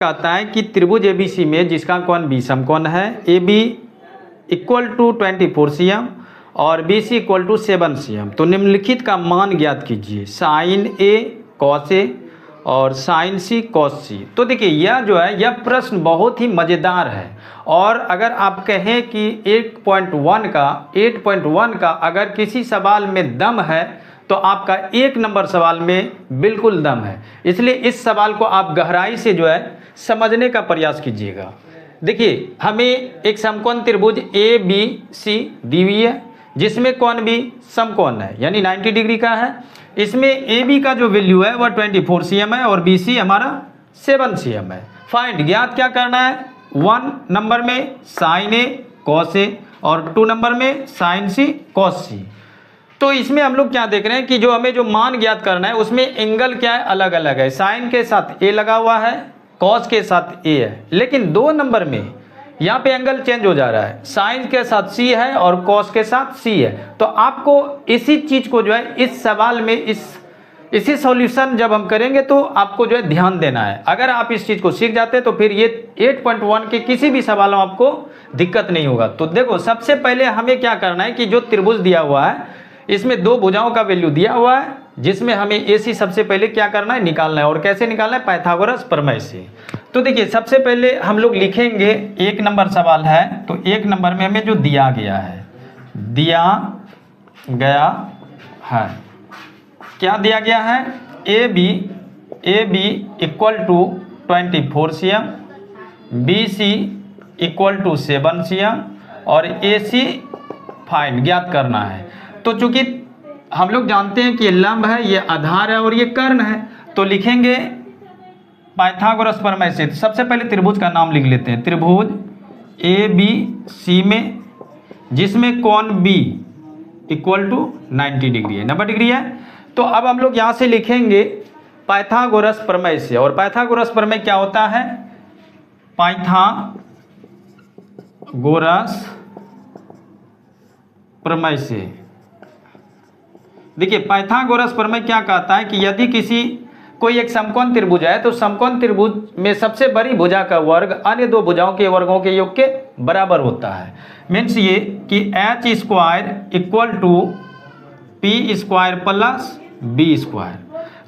कहता है कि त्रिभुज एबीसी में जिसका कोण बी समकोण है, A B equal to 24 cm और B C equal to 7 cm, तो निम्नलिखित का मान ज्ञात कीजिए, साइन ए कॉस ए और साइन सी कॉस सी। तो देखिए यह जो है यह प्रश्न बहुत ही मज़ेदार है, और अगर आप कहें कि 8.1 का अगर किसी सवाल में दम है तो आपका 1 नंबर सवाल में बिल्कुल दम है। इसलिए इस सवाल को आप गहराई से जो है समझने का प्रयास कीजिएगा। देखिए हमें एक समकोण त्रिभुज ए बी सी दी हुई है जिसमें कोण भी समकोण है यानी 90 डिग्री का है। इसमें ए बी का जो वैल्यू है वह 24 cm है और बी सी हमारा 7 cm है। फाइंड ज्ञात क्या करना है, 1 नंबर में साइन ए कॉस ए और 2 नंबर में साइन सी कॉस सी। तो इसमें हम लोग क्या देख रहे हैं कि जो हमें जो मान ज्ञात करना है उसमें एंगल क्या है, अलग अलग है। साइन के साथ ए लगा हुआ है, कॉस के साथ ए है, लेकिन 2 नंबर में यहाँ पे एंगल चेंज हो जा रहा है, साइन के साथ सी है और कॉस के साथ सी है। तो आपको इसी चीज़ को जो है इस सवाल में इसी सॉल्यूशन जब हम करेंगे तो आपको जो है ध्यान देना है। अगर आप इस चीज़ को सीख जाते हैं तो फिर ये 8.1 के किसी भी सवाल में आपको दिक्कत नहीं होगा। तो देखो सबसे पहले हमें क्या करना है कि जो त्रिभुज दिया हुआ है इसमें 2 भुजाओं का वैल्यू दिया हुआ है जिसमें हमें AC सबसे पहले क्या करना है, निकालना है। और कैसे निकालना है, पाइथागोरस प्रमेय से। तो देखिए सबसे पहले हम लोग लिखेंगे 1 नंबर सवाल है, तो 1 नंबर में हमें जो दिया गया है क्या दिया गया है, A B equal to 24 cm, B C equal to 7 cm और AC फाइंड ज्ञात करना है। तो चूंकि हम लोग जानते हैं कि ये लंब है, ये आधार है और ये कर्ण है, तो लिखेंगे पाइथागोरस प्रमेय से। सबसे पहले त्रिभुज का नाम लिख लेते हैं, त्रिभुज ए बी सी में जिसमें कोण बी इक्वल टू 90 डिग्री है, 90 डिग्री है। तो अब हम लोग यहाँ से लिखेंगे पाइथागोरस प्रमेय से। और पाइथागोरस प्रमेय क्या होता है, पाइथागोरस प्रमेय से देखिए पाइथागोरस प्रमेय क्या कहता है कि यदि कोई एक समकोण त्रिभुज है तो समकोण त्रिभुज में सबसे बड़ी भुजा का वर्ग अन्य 2 भुजाओं के वर्गों के योग के बराबर होता है। मीन्स ये कि h square equal to P square plus B square.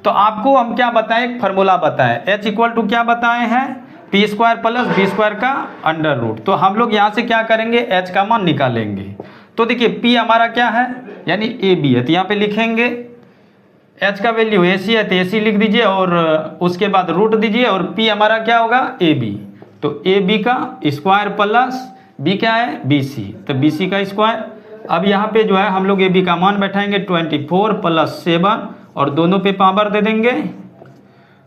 तो आपको हम क्या बताएं, एक फार्मूला बताएं, h इक्वल टू क्या बताए हैं, P square plus B square का अंडर रूट। तो हम लोग यहाँ से क्या करेंगे, h का मान निकालेंगे। तो देखिए p हमारा क्या है यानी ए बी है, तो यहाँ पे लिखेंगे h का वैल्यू AC है तो AC लिख दीजिए और उसके बाद रूट दीजिए और p हमारा क्या होगा AB। तो AB का स्क्वायर प्लस b क्या है BC, तो BC का स्क्वायर। अब यहाँ पे जो है हम लोग AB का मान बैठाएंगे 24 प्लस 7 और दोनों पे पावर दे देंगे।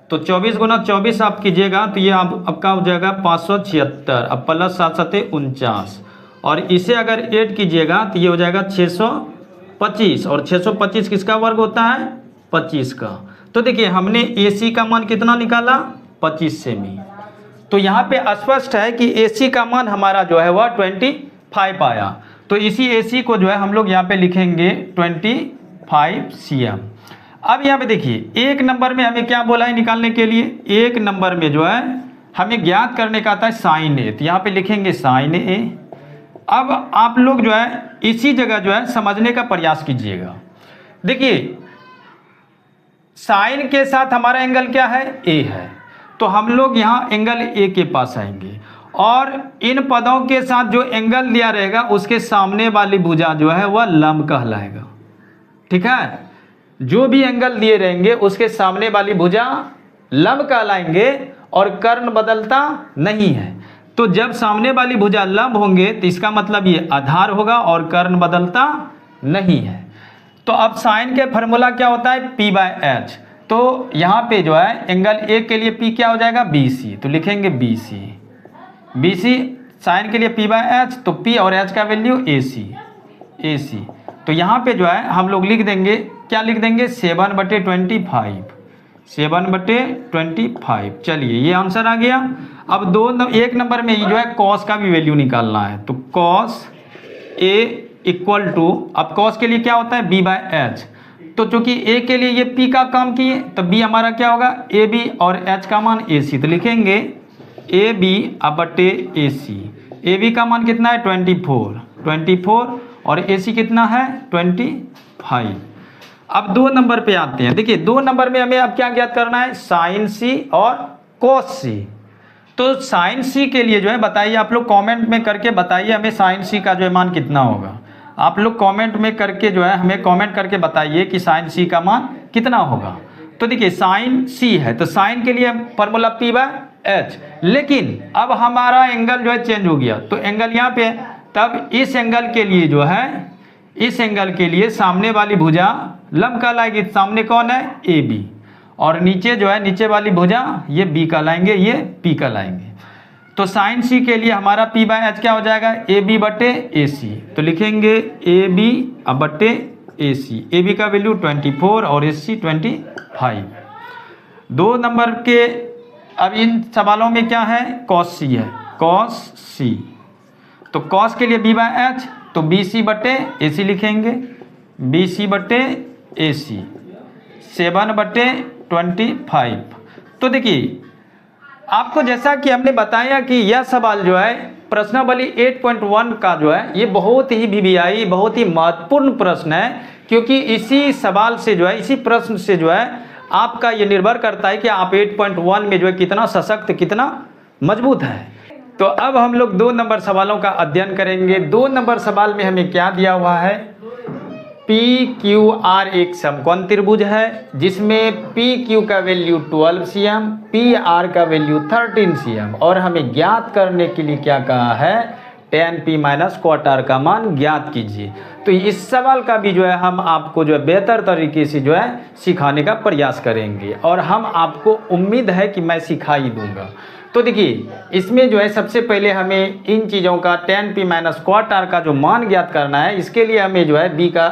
तो 24 गुना 24 आप कीजिएगा तो ये आपका हो जाएगा 576, अब प्लस 7 7 49 और इसे अगर ऐड कीजिएगा तो ये हो जाएगा 625 और 625 किसका वर्ग होता है, 25 का। तो देखिए हमने AC का मान कितना निकाला, 25 सेमी। तो यहाँ पे स्पष्ट है कि AC का मान हमारा जो है वह 25 आया। तो इसी AC को जो है हम लोग यहाँ पे लिखेंगे 25 cm। अब यहाँ पे देखिए 1 नंबर में हमें क्या बोला है निकालने के लिए, 1 नंबर में जो है हमें ज्ञात करने का आता है साइन ए, तो यहाँ पे लिखेंगे साइन ए। अब आप लोग जो है इसी जगह जो है समझने का प्रयास कीजिएगा। देखिए साइन के साथ हमारा एंगल क्या है, ए है, तो हम लोग यहाँ एंगल ए के पास आएंगे और इन पदों के साथ जो एंगल दिया रहेगा उसके सामने वाली भुजा जो है वह लंब कहलाएगा। ठीक है, जो भी एंगल दिए रहेंगे उसके सामने वाली भुजा लंब कहलाएंगे और कर्ण बदलता नहीं है। तो जब सामने वाली भुजा लंब होंगे तो इसका मतलब ये आधार होगा और कर्ण बदलता नहीं है। तो अब साइन के फार्मूला क्या होता है, P/H। तो यहाँ पे जो है एंगल ए के लिए P क्या हो जाएगा, BC, तो लिखेंगे BC साइन के लिए P/H, तो P और H का वैल्यू AC। तो यहाँ पे जो है हम लोग लिख देंगे, क्या लिख देंगे, 7/25, 7/25। चलिए ये आंसर आ गया। अब 1 नंबर में जो है कॉस का भी वैल्यू निकालना है, तो कॉस A इक्वल टू, अब कॉस के लिए क्या होता है, B/H। तो चूंकि A के लिए ये P का काम किए तो B हमारा क्या होगा, AB और H का मान AC। तो लिखेंगे ए बी बटे ए सी। ए बी का मान कितना है 24 और ए सी कितना है 25। अब 2 नंबर पे आते हैं। देखिए 2 नंबर में हमें अब क्या ज्ञात करना है, साइन सी और कोस सी। तो साइन सी के लिए जो है बताइए, आप लोग कमेंट में करके बताइए हमें साइन सी का जो है मान कितना होगा। आप लोग कमेंट में करके जो है हमें कमेंट करके बताइए कि साइन सी का मान कितना होगा। तो देखिए साइन सी है तो साइन के लिए फॉर्मूला पी बाय एच, लेकिन अब हमारा एंगल जो है चेंज हो गया तो एंगल यहाँ पे है, तब इस एंगल के लिए जो है, इस एंगल के लिए सामने वाली भुजा लंब कहलाएगी। सामने कौन है, ए बी, और नीचे जो है नीचे वाली भुजा ये बी कहलाएंगे, ये पी कहलाएंगे। तो साइन सी के लिए हमारा पी बाय एच क्या हो जाएगा, ए बी बटे ए सी। तो लिखेंगे ए बी बटे ए सी। ए बी का वैल्यू 24 और ए सी 25। 2 नंबर के अब इन सवालों में क्या है, कॉस सी है, कॉस सी। तो कॉस के लिए बी बाय एच, तो बी सी बटे ए सी लिखेंगे, बी सी बटे ए सी 7 बटे 25। तो देखिए आपको जैसा कि हमने बताया कि यह सवाल जो है प्रश्नावली 8.1 का जो है ये बहुत ही वीवीआई, बहुत ही महत्वपूर्ण प्रश्न है, क्योंकि इसी सवाल से जो है, इसी प्रश्न से जो है आपका ये निर्भर करता है कि आप 8.1 में जो है कितना सशक्त, कितना मजबूत है। तो अब हम लोग 2 नंबर सवालों का अध्ययन करेंगे। 2 नंबर सवाल में हमें क्या दिया हुआ है, पी क्यू आर एक समकोण त्रिभुज है जिसमें पी क्यू का वैल्यू 12 cm, पी आर का वैल्यू 13 cm, और हमें ज्ञात करने के लिए क्या कहा है, tan p minus cot r का मान ज्ञात कीजिए। तो इस सवाल का भी जो है हम आपको जो है बेहतर तरीके से जो है सिखाने का प्रयास करेंगे, और हम आपको उम्मीद है कि मैं सिखा ही दूंगा। तो देखिए इसमें जो है सबसे पहले हमें इन चीज़ों का tan p minus cot r का जो मान ज्ञात करना है, इसके लिए हमें जो है b का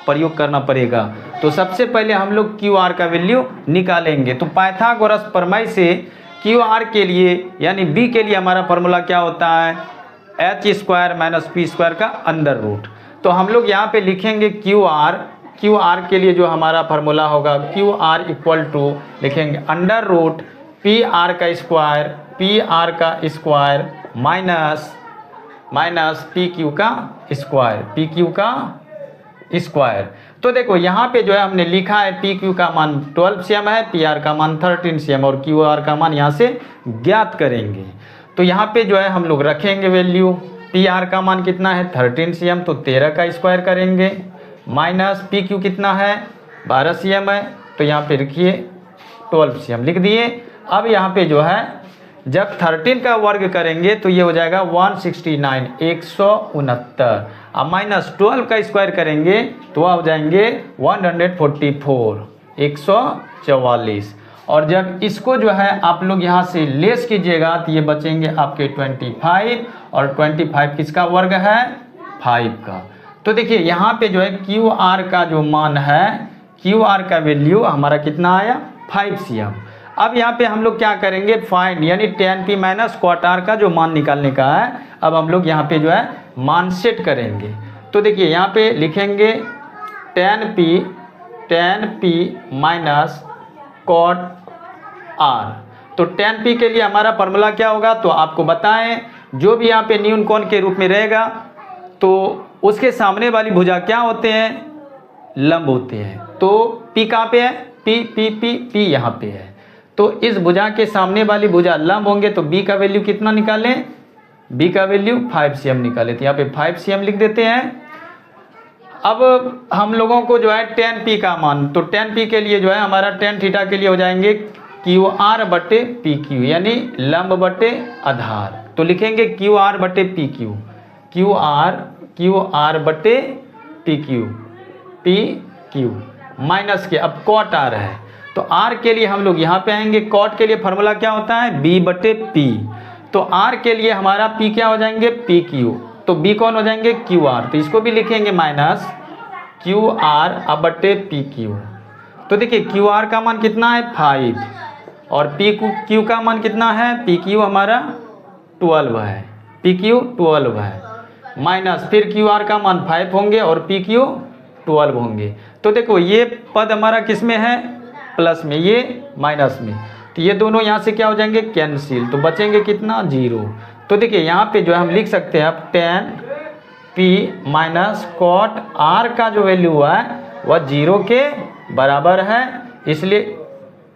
प्रयोग करना पड़ेगा। तो सबसे पहले हम लोग क्यू आर का वैल्यू निकालेंगे। तो पाइथागोरस प्रमेय से क्यू आर के लिए यानी बी के लिए हमारा फॉर्मूला क्या होता है, H square minus P square का अंडर रूट। तो हम लोग यहाँ पे लिखेंगे क्यू आर के लिए जो हमारा फॉर्मूला होगा, क्यू आर इक्वल टू लिखेंगे अंडर रूट पी आर का स्क्वायर माइनस पी क्यू का स्क्वायर। तो देखो यहाँ पे जो है हमने लिखा है पी क्यू का मान 12 cm है, पी आर का मान 13 cm, और क्यू आर का मान यहाँ से ज्ञात करेंगे। तो यहाँ पे जो है हम लोग रखेंगे वैल्यू, पी आर का मान कितना है 13 cm, तो 13 का स्क्वायर करेंगे, माइनस पी क्यू कितना है 12 cm है, तो यहाँ पे रखिए 12 cm लिख दिए। अब यहाँ पे जो है जब 13 का वर्ग करेंगे तो ये हो जाएगा 169 169, अब माइनस 12 का स्क्वायर करेंगे तो वह हो जाएंगे 144 144, और जब इसको जो है आप लोग यहाँ से लेस कीजिएगा तो ये बचेंगे आपके 25, और 25 किसका वर्ग है 5 का। तो देखिए यहाँ पे जो है क्यू आर का जो मान है, क्यू आर का वैल्यू हमारा कितना आया 5 cm। अब यहाँ पे हम लोग क्या करेंगे, फाइंड यानी tan p minus cot r का जो मान निकालने का है। अब हम लोग यहाँ पे जो है मान सेट करेंगे। तो देखिए यहाँ पे लिखेंगे tan p minus cot r। तो tan p के लिए हमारा फॉर्मूला क्या होगा, तो आपको बताएं जो भी यहाँ पे न्यून कोण के रूप में रहेगा तो उसके सामने वाली भुजा क्या होते हैं, लंब होते हैं। तो p कहाँ पे है, p यहाँ पे है। तो इस भुजा के सामने वाली भुजा लंब होंगे, तो b का वैल्यू कितना निकालें, b का वैल्यू 5 cm निकाले, तो यहाँ पे 5 cm लिख देते हैं। अब हम लोगों को जो है tan p का मान, तो tan p के लिए जो है हमारा tan थीटा के लिए हो जाएंगे क्यू आर बटे पी क्यू, यानी लंब बटे आधार। तो लिखेंगे क्यू आर बटे पी क्यू, क्यू आर बटे पी क्यू माइनस के, अब cot r है तो r के लिए हम लोग यहाँ पे आएंगे। cot के लिए फार्मूला क्या होता है b बटे p, तो r के लिए हमारा p क्या हो जाएंगे पी क्यू, तो b कौन हो जाएंगे क्यू आर, तो इसको भी लिखेंगे माइनस क्यू आर अब बटे पी क्यू। तो देखिए क्यू आर का मान कितना है 5, और पी क्यू का मान कितना है, पी क्यू हमारा 12 है, पी क्यू 12 है, माइनस फिर क्यू आर का मान 5 होंगे और पी क्यू 12 होंगे। तो देखो ये पद हमारा किस में है, प्लस में, ये माइनस में। तो ये दोनों यहाँ से क्या हो जाएंगे, कैंसिल, तो बचेंगे कितना, 0। तो देखिए यहाँ पे जो है हम लिख सकते हैं अब tan p minus cot r का जो वैल्यू है वह 0 के बराबर है, इसलिए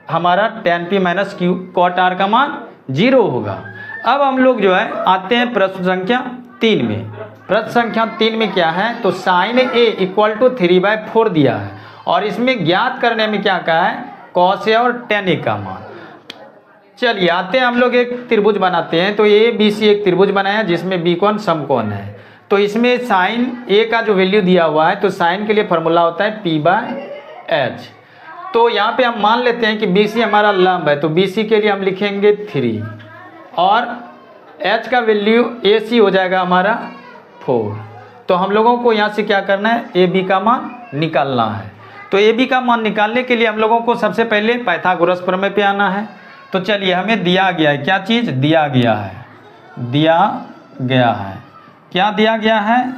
हमारा tan p minus q cot r का मान 0 होगा। अब हम लोग जो है आते हैं प्रश्न संख्या 3 में। प्रश्न संख्या 3 में क्या है, तो साइन a इक्वल टू 3/4 दिया है और इसमें ज्ञात करने में क्या कहा है, cos a और tan a का मान। चलिए आते हैं हम लोग एक त्रिभुज बनाते हैं। तो ए बी सी एक त्रिभुज बनाया जिसमें बी कोण समकोण है। तो इसमें साइन ए का जो वैल्यू दिया हुआ है, तो साइन के लिए फॉर्मूला होता है p/h। तो यहाँ पे हम मान लेते हैं कि बी सी हमारा लंब है, तो बी सी के लिए हम लिखेंगे 3 और h का वैल्यू ए सी हो जाएगा हमारा 4। तो हम लोगों को यहाँ से क्या करना है, ए बी का मान निकालना है। तो ए बी का मान निकालने के लिए हम लोगों को सबसे पहले पाइथागोरस प्रमेय पे आना है। तो चलिए हमें दिया गया है, क्या चीज़ दिया गया है, क्या दिया गया है,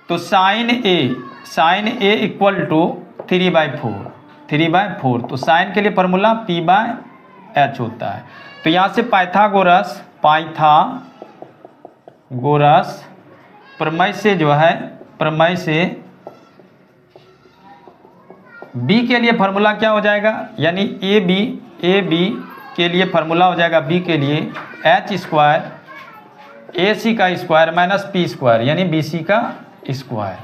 तो साइन ए इक्वल टू 3/4। तो साइन के लिए फॉर्मूला p/h होता है। तो यहाँ से पाइथागोरस प्रमेय से जो है, प्रमेय से b के लिए फार्मूला क्या हो जाएगा, यानी ए बी के लिए फार्मूला हो जाएगा b के लिए h² AC का स्क्वायर माइनस p² यानी BC का स्क्वायर।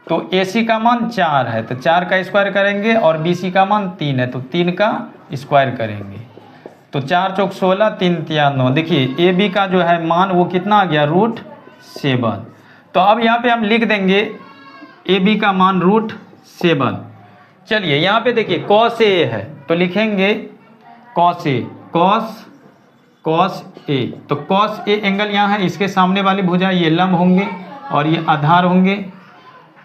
तो AC का मान 4 है तो 4 का स्क्वायर करेंगे और BC का मान 3 है तो 3 का स्क्वायर करेंगे। तो 4 चौक 16, 3 तिया 9। देखिए AB का जो है मान वो कितना आ गया, √7। तो अब यहाँ पे हम लिख देंगे AB का मान √7। चलिए यहाँ पे देखिए cos A है तो लिखेंगे cos A, cos A। तो cos A एंगल यहाँ है, इसके सामने वाली भुजा ये लंब होंगे और ये आधार होंगे।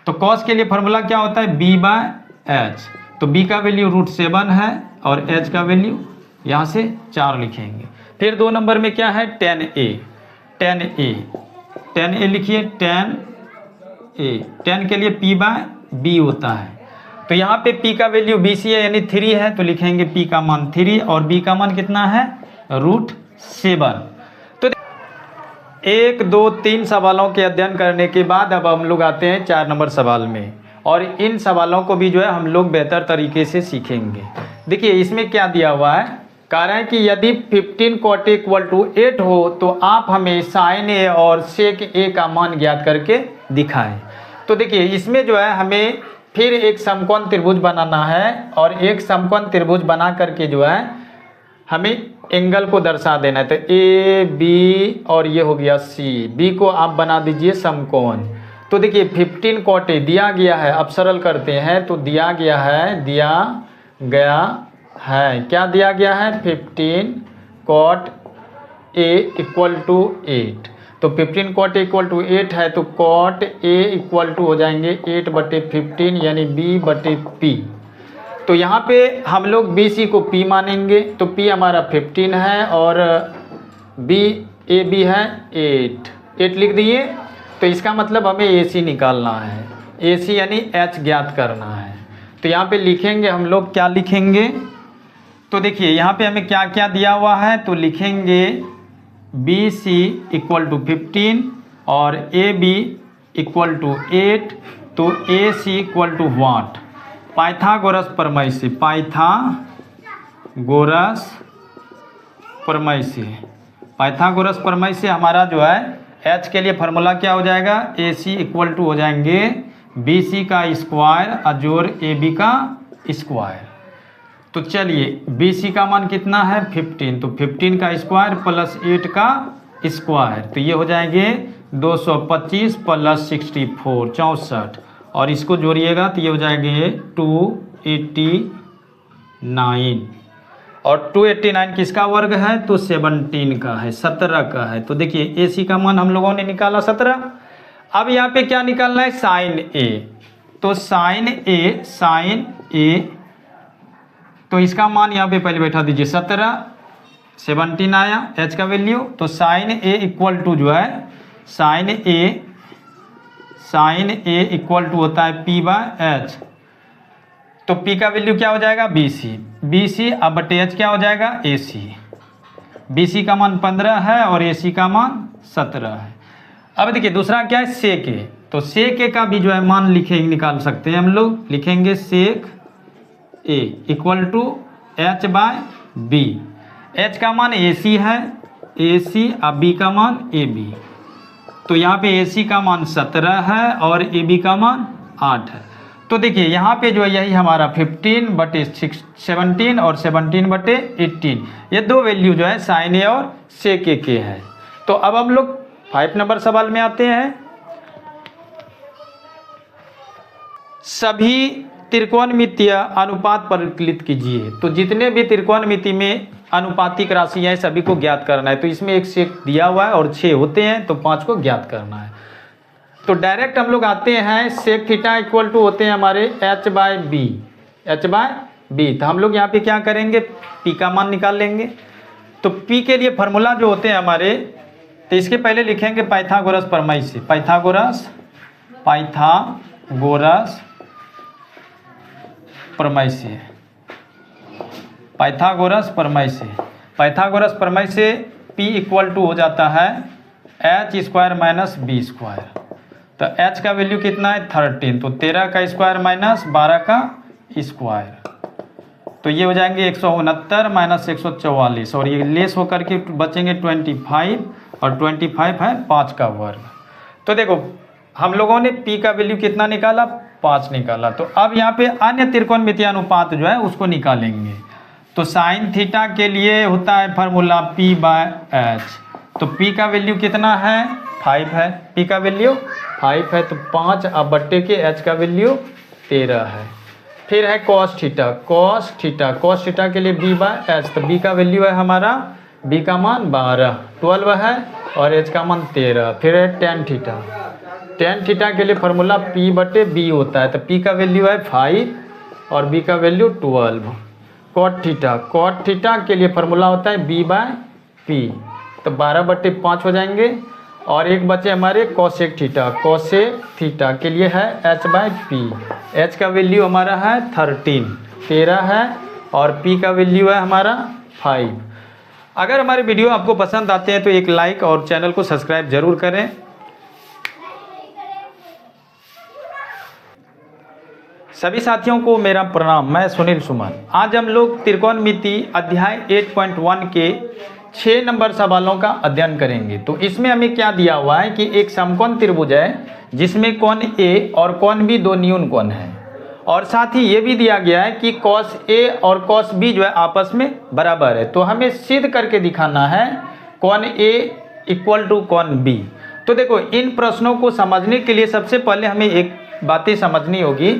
तो cos के लिए फॉर्मूला क्या होता है, b/h। तो b का वैल्यू √7 है और h का वैल्यू यहाँ से 4 लिखेंगे। फिर 2 नंबर में क्या है, tan A लिखिए, tan के लिए p/b होता है। तो यहाँ पे p का वैल्यू BC है यानी 3 है तो लिखेंगे p का मान 3 और b का मान कितना है, √7। तो 1, 2, 3 सवालों के अध्ययन करने के बाद अब हम लोग आते हैं 4 नंबर सवाल में और इन सवालों को भी जो है हम लोग बेहतर तरीके से सीखेंगे। देखिए इसमें क्या दिया हुआ है, कह रहा है कि यदि 15 cot = 8 हो तो आप हमें sin A और sec A का मान ज्ञात करके दिखाएं। तो देखिए इसमें जो है हमें फिर एक समकोण त्रिभुज बनाना है और एक समकोण त्रिभुज बना करके जो है हमें एंगल को दर्शा देना है। तो ए बी और ये हो गया सी, बी को आप बना दीजिए समकोण। तो देखिए 15 cot A दिया गया है, अब सरल करते हैं तो दिया गया है क्या दिया गया है, 15 cot A = 8। तो 15 cot A = 8 है तो cot A = हो जाएंगे 8/15 यानी b/p। तो यहाँ पे हम लोग BC को P मानेंगे तो P हमारा 15 है और AB है 8 लिख दिए। तो इसका मतलब हमें AC निकालना है, AC यानी H ज्ञात करना है। तो यहाँ पे लिखेंगे हम लोग, क्या लिखेंगे, तो देखिए यहाँ पे हमें क्या क्या दिया हुआ है, तो लिखेंगे BC = 15 और AB = 8। तो AC = व्हाट, पाइथागोरस प्रमेय से हमारा जो है H के लिए फार्मूला क्या हो जाएगा, AC = हो जाएंगे BC का स्क्वायर जोड़ AB का स्क्वायर। तो चलिए BC का मान कितना है, 15। तो 15 का स्क्वायर प्लस 8 का स्क्वायर, तो ये हो जाएंगे 225 + 64 64 और इसको जोड़िएगा तो ये हो जाएंगे 289 और 289 किसका वर्ग है, तो 17 का है, 17 का है। तो देखिए AC का मान हम लोगों ने निकाला 17। अब यहाँ पे क्या निकालना है, sin A। तो sin A तो इसका मान यहाँ पे पहले बैठा दीजिए 17 आया H का वैल्यू। तो sin A = जो है sin A = होता है p/h। तो p का वैल्यू क्या हो जाएगा, BC बी सी अब बटे एच क्या हो जाएगा ए सी। बी सी का मान 15 है और ए सी का मान 17 है। अब देखिए दूसरा क्या है सेक ए, तो सेक ए का भी जो है मान लिखेंगे, निकाल सकते हैं हम लोग। लिखेंगे sec A equal to H by B. H का मान ए सी है, ए सी अब बी का मान ए बी। तो यहाँ पे ए सी का मान 17 है और ए बी का मान 8 है। तो देखिए यहाँ पे जो है यही हमारा 15/17 और 17/18 ये दो वैल्यू जो है साइन ए और सेक ए के है। तो अब हम लोग 5 नंबर सवाल में आते हैं। सभी त्रिकोणमितीय अनुपात परिकलित कीजिए। तो जितने भी त्रिकोणमिति में अनुपातिक राशि है सभी को ज्ञात करना है। तो इसमें एक सेक दिया हुआ है और 6 होते हैं, तो 5 को ज्ञात करना है। तो डायरेक्ट हम लोग आते हैं सेक थीटा इक्वल टू होते हैं हमारे H by B, H by B. तो हम लोग यहाँ पे क्या करेंगे पी का मान निकाल लेंगे। तो पी के लिए फार्मूला जो होते हैं हमारे, तो इसके पहले लिखेंगे पाइथागोरस प्रमेय से। पाइथागोरस प्रमेय से, पाइथागोरस प्रमेय से P इक्वल टू हो जाता है H square minus B square. तो h का वैल्यू कितना है 13, तो 13 का स्क्वायर माइनस 12 का स्क्वायर, तो ये हो जाएंगे 169 माइनस 144 और ये लेस होकर के बचेंगे 25 और 25 है 5 का वर्ग। तो देखो हम लोगों ने P का वैल्यू कितना निकाला 5 निकाला। तो अब यहाँ पे अन्य त्रिकोणमितीय अनुपात जो है उसको निकालेंगे। तो साइन थीटा के लिए होता है फार्मूला P बाय एच। तो P का वैल्यू कितना है 5 है, P का वैल्यू 5 है, तो 5 अब बट्टे के H का वैल्यू 13 है। फिर है कॉस थीटा के लिए B बाय एच। तो B का वैल्यू है हमारा, B का मान 12 है और H का मान 13। फिर है टेन थीटा के लिए फार्मूला P बटे B होता है। तो P का वैल्यू है 5 और B का वैल्यू 12। कॉट थीटा के लिए फार्मूला होता है B बाय P। तो 12/5 हो जाएंगे और एक बचे हमारे कोसेक थीटा के लिए है H बाय P। H का वैल्यू हमारा है 13 है और P का वैल्यू है हमारा 5। अगर हमारे वीडियो आपको पसंद आते हैं तो एक लाइक और चैनल को सब्सक्राइब जरूर करें। सभी साथियों को मेरा प्रणाम, मैं सुनील सुमन। आज हम लोग त्रिकोणमिति अध्याय 8.1 के 6 नंबर सवालों का अध्ययन करेंगे। तो इसमें हमें क्या दिया हुआ है कि एक समकोण त्रिभुज है जिसमें कोण A और कोण B दो न्यून कोण है, और साथ ही ये भी दिया गया है कि cos A और cos B जो है आपस में बराबर है। तो हमें सिद्ध करके दिखाना है कोण A इक्वल टू कोण B। तो देखो इन प्रश्नों को समझने के लिए सबसे पहले हमें एक बातें समझनी होगी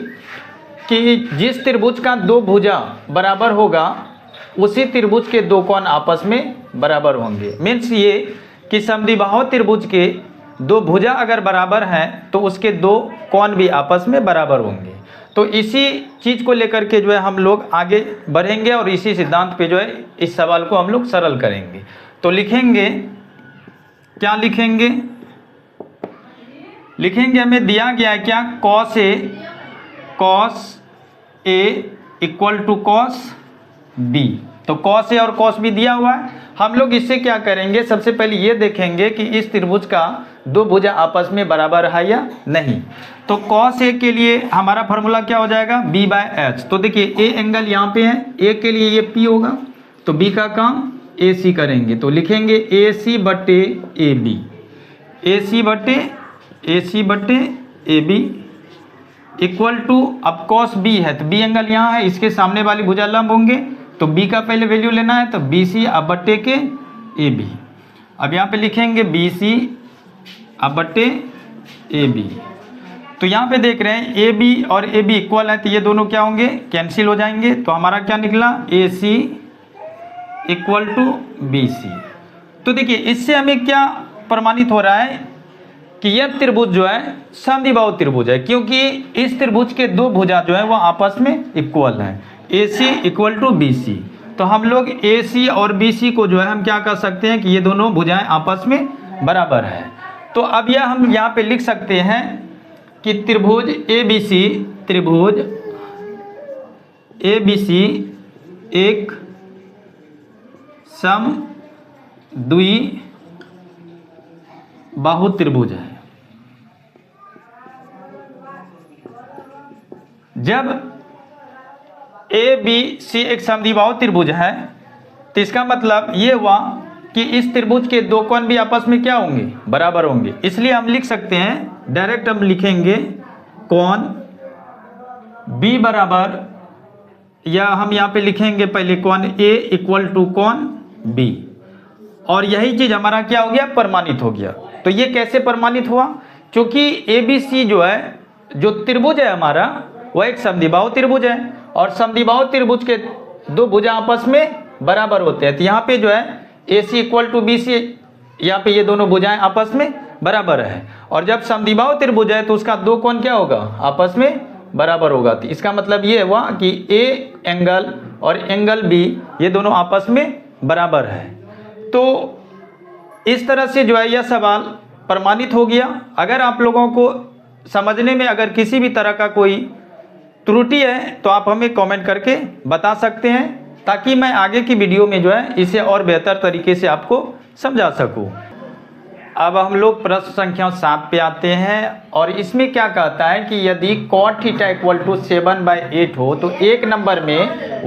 कि जिस त्रिभुज का दो भुजा बराबर होगा उसी त्रिभुज के दो कोण आपस में बराबर होंगे। मीन्स ये कि समद्विबाहु त्रिभुज के दो भुजा अगर बराबर हैं तो उसके दो कोण भी आपस में बराबर होंगे। तो इसी चीज़ को लेकर के जो है हम लोग आगे बढ़ेंगे और इसी सिद्धांत पे जो है इस सवाल को हम लोग सरल करेंगे। तो लिखेंगे, क्या लिखेंगे हमें दिया गया है क्या cos A equal to cos B। तो cos A और cos B दिया हुआ है। हम लोग इससे क्या करेंगे, सबसे पहले ये देखेंगे कि इस त्रिभुज का दो भुजा आपस में बराबर है या नहीं। तो cos A के लिए हमारा फार्मूला क्या हो जाएगा B बाय एच। तो देखिए A एंगल यहाँ पे है, A के लिए ये P होगा, तो B का काम AC करेंगे। तो लिखेंगे AC बटे AB, AC बटे AB इक्वल टू, अब cos B है तो B एंगल यहाँ है, इसके सामने वाली भुजा लंब होंगे, तो B का पहले वैल्यू लेना है, तो BC अब बट्टे के AB। अब यहाँ पे लिखेंगे BC अब बट्टे AB। तो यहाँ पे देख रहे हैं AB और AB इक्वल है, तो ये दोनों क्या होंगे कैंसिल हो जाएंगे। तो हमारा क्या निकला AC इक्वल टू BC। तो देखिए इससे हमें क्या प्रमाणित हो रहा है कि यह त्रिभुज जो है समद्विबाहु त्रिभुज है, क्योंकि इस त्रिभुज के दो भुजा जो है वो आपस में इक्वल है, AC इक्वल टू BC। तो हम लोग AC और BC को जो है हम क्या कर सकते हैं कि ये दोनों भुजाएं आपस में बराबर है। तो अब यह हम यहाँ पे लिख सकते हैं कि त्रिभुज ABC एक समद्विबाहु त्रिभुज है। जब ए बी सी एक समद्विबाहु त्रिभुज है तो इसका मतलब ये हुआ कि इस त्रिभुज के दो कोण भी आपस में क्या होंगे, बराबर होंगे। इसलिए हम लिख सकते हैं, डायरेक्ट हम लिखेंगे कोण बी बराबर, या हम यहाँ पे लिखेंगे पहले कोण ए इक्वल टू कोण बी, और यही चीज हमारा क्या हो गया, प्रमाणित हो गया। तो ये कैसे प्रमाणित हुआ, क्योंकि ए बी सी जो है, जो त्रिभुज है हमारा, वह एक समद्विबाहु त्रिभुज है, और समद्विबाहु त्रिभुज के दो भुजा आपस में बराबर होते हैं। तो यहाँ पे जो है ए सी इक्वल टू बी सी, यहाँ पे ये दोनों भुजाएं आपस में बराबर है, और जब समद्विबाहु त्रिभुज है तो उसका दो कोण क्या होगा, आपस में बराबर होगा। तो इसका मतलब ये हुआ कि ए एंगल और एंगल बी ये दोनों आपस में बराबर है। तो इस तरह से जो है यह सवाल प्रमाणित हो गया। अगर आप लोगों को समझने में अगर किसी भी तरह का कोई त्रुटि है तो आप हमें कमेंट करके बता सकते हैं, ताकि मैं आगे की वीडियो में जो है इसे और बेहतर तरीके से आपको समझा सकूं। अब हम लोग प्रश्न संख्या 7 पे आते हैं, और इसमें क्या कहता है कि यदि cot थीटा इक्वल टू 7/8 हो तो एक नंबर में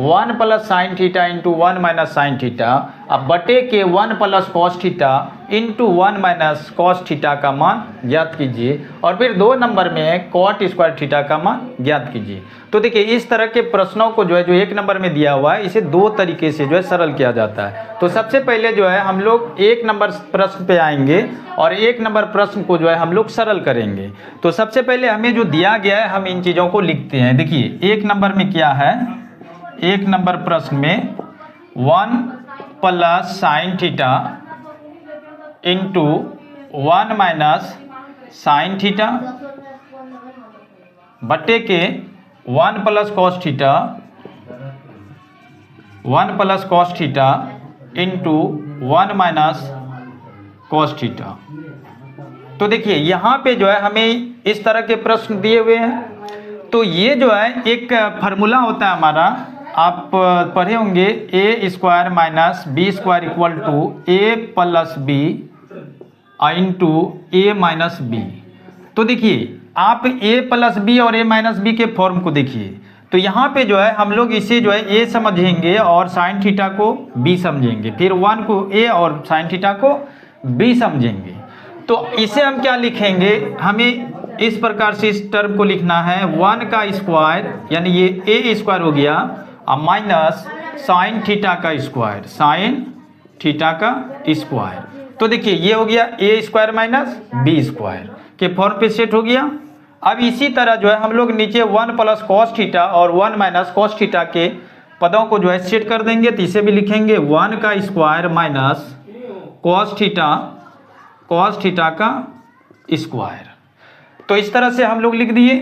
1 plus sine theta into 1 minus sine theta, अब बटे के 1 plus cos theta into 1 minus cos theta का मान ज्ञात कीजिए, और फिर दो नंबर में cot स्क्वायर थीटा का मान ज्ञात कीजिए। तो देखिए, इस तरह के प्रश्नों को जो है, जो एक नंबर में दिया हुआ है, इसे दो तरीके से जो है सरल किया जाता है। तो सबसे पहले जो है हम लोग एक नंबर प्रश्न पे आएंगे, और एक नंबर प्रश्न को जो है हम लोग सरल करेंगे। तो सबसे पहले हमें जो दिया गया है हम इन चीज़ों को लिखते हैं। देखिए, एक नंबर में क्या है, एक नंबर प्रश्न में 1 plus sine theta into 1 minus sine theta बटे के 1 plus cos theta, 1 plus cos theta into 1 minus cos theta. तो देखिए, यहाँ पे जो है हमें इस तरह के प्रश्न दिए हुए हैं। तो ये जो है एक फार्मूला होता है हमारा, आप पढ़े होंगे, A square minus B square equal to A plus B into A minus B. तो देखिए, आप ए प्लस बी और ए माइनस बी के फॉर्म को देखिए। तो यहाँ पे जो है हम लोग इसे जो है ए समझेंगे और साइन थीटा को बी समझेंगे, फिर 1 को ए और साइन थीटा को बी समझेंगे। तो इसे हम क्या लिखेंगे, हमें इस प्रकार से इस टर्म को लिखना है 1 का स्क्वायर, यानी ये ए स्क्वायर हो गया, और माइनस साइन थीटा का स्क्वायर, साइन थीटा का स्क्वायर। तो देखिए, ये हो गया ए स्क्वायर माइनस बी स्क्वायर के फॉर्म पे सेट हो गया। अब इसी तरह जो है हम लोग नीचे 1 प्लस कॉस थीटा और 1 माइनस कॉस थीटा के पदों को जो है सेट कर देंगे। तो इसे भी लिखेंगे 1 का स्क्वायर माइनस कॉस थीटा का स्क्वायर। तो इस तरह से हम लोग लिख दिए।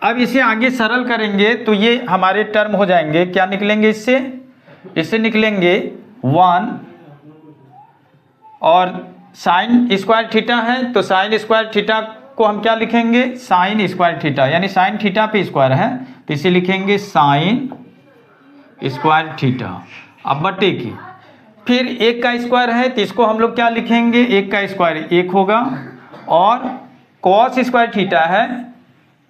अब इसे आगे सरल करेंगे तो ये हमारे टर्म हो जाएंगे, क्या निकलेंगे इससे निकलेंगे 1, और साइन स्क्वायर थीटा है तो साइन स्क्वायर थीटा को हम क्या लिखेंगे, साइन स्क्वायर थीटा, यानी साइन थीटा पे स्क्वायर है तो इसे लिखेंगे साइन स्क्वायर थीटा। अब बटे की, फिर 1 का स्क्वायर है तो इसको हम लोग क्या लिखेंगे, 1 का स्क्वायर 1 होगा, और कॉस स्क्वायर थीटा है,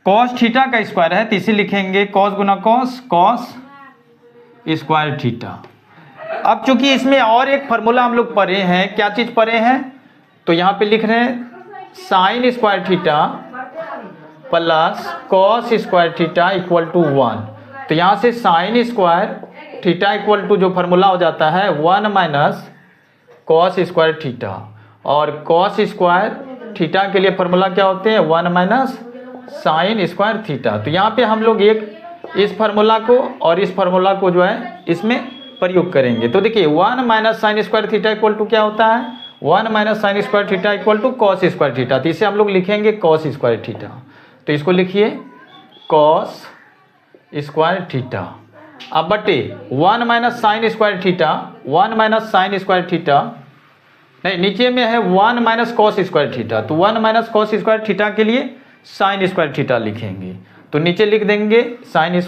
कॉस थीटा का स्क्वायर है तो इसे लिखेंगे कॉस गुना कॉस, कॉस स्क्वायर थीटा। अब चूंकि इसमें और एक फार्मूला हम लोग पढ़े हैं, क्या चीज़ पढ़े हैं, तो यहाँ पे लिख रहे हैं sine square theta plus cos square theta equal to 1। तो यहाँ से sine square theta equal to जो फार्मूला हो जाता है 1 माइनस कॉस स्क्वायर थीटा, और कॉस स्क्वायर थीटा के लिए फार्मूला क्या होते हैं, 1 माइनस साइन स्क्वायर थीटा। तो यहाँ पे हम लोग एक इस फार्मूला को और इस फार्मूला को जो है इसमें प्रयोग करेंगे। तो देखिए, 1 minus sine square theta equal to क्या होता है, 1 minus sine square theta equal to cos square theta. तो इसे हम लोग लिखेंगे कॉस स्क्वायर थीटा। तो इसको लिखिए कॉस स्क्वायर थीटा। अब बटे 1 minus sine square theta, 1 minus sine square theta, नहीं नीचे में है 1 माइनस कॉस स्क्वायर थीटा, तो 1 माइनस कॉस स्क्वायर थीटा के लिए साइन स्क्वायर थीटा लिखेंगे। तो नीचे लिख देंगे साइन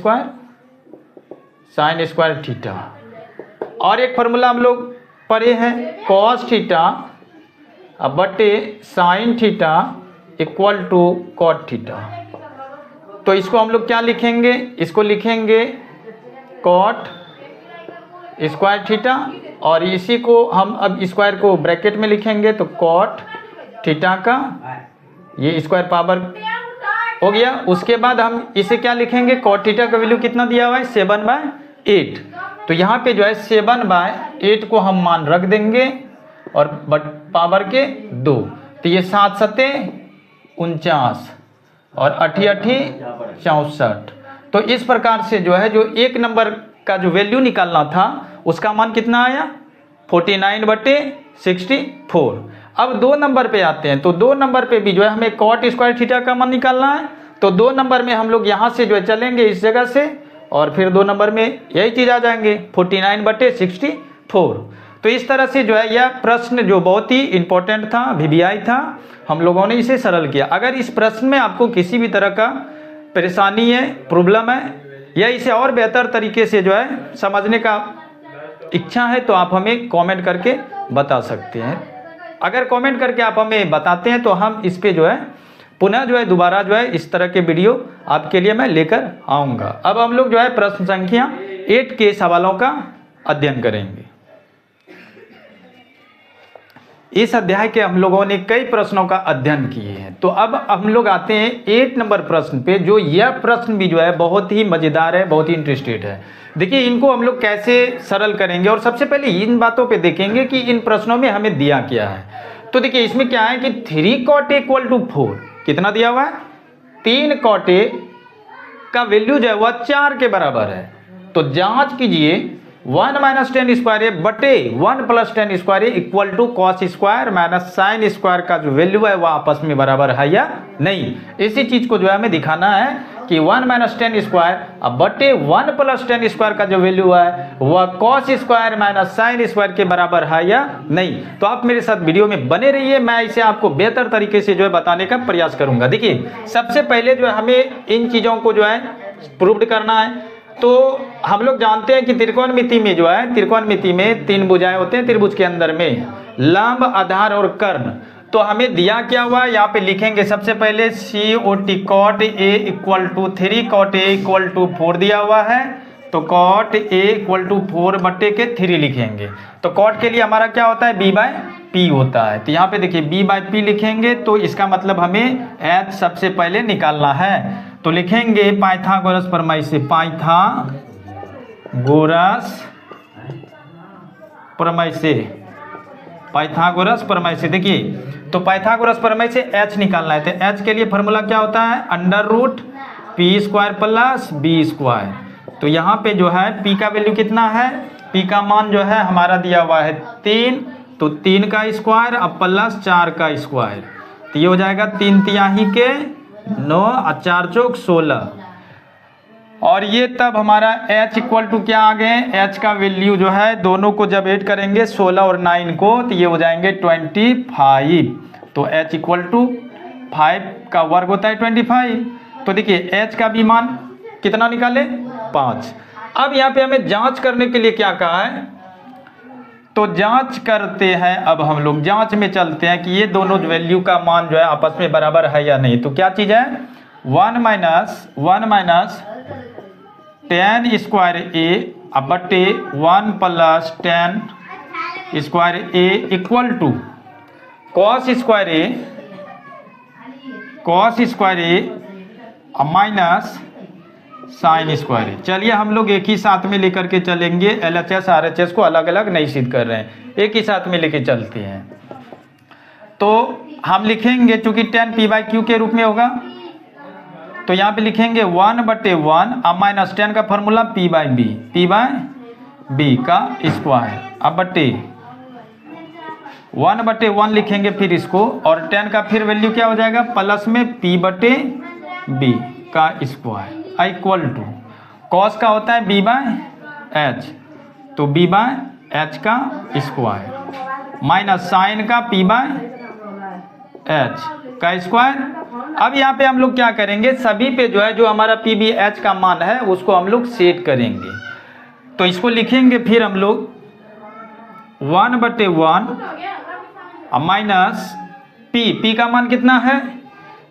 साइन स्क्वायर थीटा। और एक फार्मूला हम लोग पढ़े हैं, कॉस थीटा बटे sine theta equal to cot theta. तो इसको हम लोग क्या लिखेंगे, इसको लिखेंगे कॉट स्क्वायर थीटा, और इसी को हम अब स्क्वायर को ब्रैकेट में लिखेंगे तो कॉट थीटा का ये स्क्वायर पावर हो गया। उसके बाद हम इसे क्या लिखेंगे, कॉट थीटा का वैल्यू कितना दिया हुआ है 7/8। तो यहाँ पे जो है 7/8 को हम मान रख देंगे और पावर के 2, तो ये 7 सत्ते 49 और 8 8 64। तो इस प्रकार से जो है जो एक नंबर का जो वैल्यू निकालना था उसका मान कितना आया 49/64। अब 2 नंबर पे आते हैं, तो 2 नंबर पे भी जो है हमें कॉट स्क्वायर थीटा का मान निकालना है। तो 2 नंबर में हम लोग यहाँ से जो है चलेंगे इस जगह से, और फिर 2 नंबर में यही चीज़ आ जाएंगे 49/64। तो इस तरह से जो है यह प्रश्न जो बहुत ही इंपॉर्टेंट था, VBI था, हम लोगों ने इसे सरल किया। अगर इस प्रश्न में आपको किसी भी तरह का परेशानी है, प्रॉब्लम है, या इसे और बेहतर तरीके से जो है समझने का इच्छा है तो आप हमें कमेंट करके बता सकते हैं। अगर कमेंट करके आप हमें बताते हैं तो हम इस पे जो है पुनः जो है दोबारा जो है इस तरह के वीडियो आपके लिए मैं लेकर आऊँगा। अब हम लोग जो है प्रश्न संख्या 8 के सवालों का अध्ययन करेंगे। इस अध्याय के हम लोगों ने कई प्रश्नों का अध्ययन किए हैं। तो अब हम लोग आते हैं 8 नंबर प्रश्न पे, जो यह प्रश्न भी जो है बहुत ही मज़ेदार है, बहुत ही इंटरेस्टेड है। देखिए इनको हम लोग कैसे सरल करेंगे, और सबसे पहले इन बातों पे देखेंगे कि इन प्रश्नों में हमें दिया क्या है। तो देखिए इसमें क्या है कि 3 cot A इक्वल टू 4 कितना दिया हुआ है, 3 cot A का वैल्यू जो है वह 4 के बराबर है। तो जांच कीजिए 1 - 10 स्क्वायर ए बटे 1 + 10 square A equal to cos square minus sine square का जो वैल्यू है वह आपस में बराबर है या नहीं। इसी चीज को जो है हमें दिखाना है कि 1 - 10 स्क्वायर बटे 1 + 10 स्क्वायर का जो वैल्यू है वह cos square minus sine square के बराबर है या नहीं। तो आप मेरे साथ वीडियो में बने रहिए, मैं इसे आपको बेहतर तरीके से जो है बताने का प्रयास करूंगा। देखिए सबसे पहले जो है हमें इन चीज़ों को जो है प्रूव्ड करना है। तो हम लोग जानते हैं कि त्रिकोणमिति में जो है, त्रिकोणमिति में 3 भुजाएं होते हैं त्रिभुज के अंदर में, लंब, आधार और कर्ण। तो हमें दिया क्या हुआ, यहाँ पे लिखेंगे सबसे पहले COT cot A equal to 3 cot A equal to 4 दिया हुआ है। तो cot A इक्वल टू 4 बटे के 3 लिखेंगे। तो cot के लिए हमारा क्या होता है B/P होता है। तो यहाँ पे देखिए B/P लिखेंगे, तो इसका मतलब हमें H सबसे पहले निकालना है। तो लिखेंगे पाइथागोरस प्रमेय से, पाइथागोरस प्रमेय से देखिए, तो पाइथागोरस प्रमेय से H निकालना है। तो H के लिए फॉर्मूला क्या होता है √P² + B²। तो यहाँ पे जो है P का वैल्यू कितना है, P का मान जो है हमारा दिया हुआ है 3, तो 3 का स्क्वायर अब प्लस 4 का स्क्वायर, तो ये हो जाएगा 3 तिहाई के 9 और 4 चौक 16। और ये तब हमारा H इक्वल टू क्या आ गए, H का वैल्यू जो है दोनों को जब ऐड करेंगे 16 और 9 को, तो ये हो जाएंगे 25। तो H इक्वल टू 5 का वर्ग होता है 25। तो देखिए H का भी मान कितना निकाले 5। अब यहाँ पे हमें जांच करने के लिए क्या कहा है, तो जांच करते हैं। अब हम लोग जांच में चलते हैं कि ये दोनों वैल्यू का मान जो है आपस में बराबर है या नहीं। तो क्या चीज़ है 1 - 10 स्क्वायर A बटे 1 + 10 square A equal to cos square A minus sine square A। चलिए हम लोग एक ही साथ में लेकर के चलेंगे, LHS RHS को अलग अलग नहीं सिद्ध कर रहे हैं, एक ही साथ में लेके चलते हैं। तो हम लिखेंगे चूंकि 10 P/Q के रूप में होगा, तो यहाँ पे लिखेंगे 1/1 अब माइनस 10 का फॉर्मूला P/B का स्क्वायर, अब बटे 1/1 लिखेंगे फिर इसको, और 10 का फिर वैल्यू क्या हो जाएगा प्लस में P/B का स्क्वायर इक्वल टू कॉस का होता है B/H, तो B/H का स्क्वायर माइनस साइन का P/H का स्क्वायर। अब यहाँ पे हम लोग क्या करेंगे, सभी पे जो है जो हमारा P/B H का मान है उसको हम लोग सेट करेंगे। तो इसको लिखेंगे फिर हम लोग 1/1 माइनस पी का मान कितना है,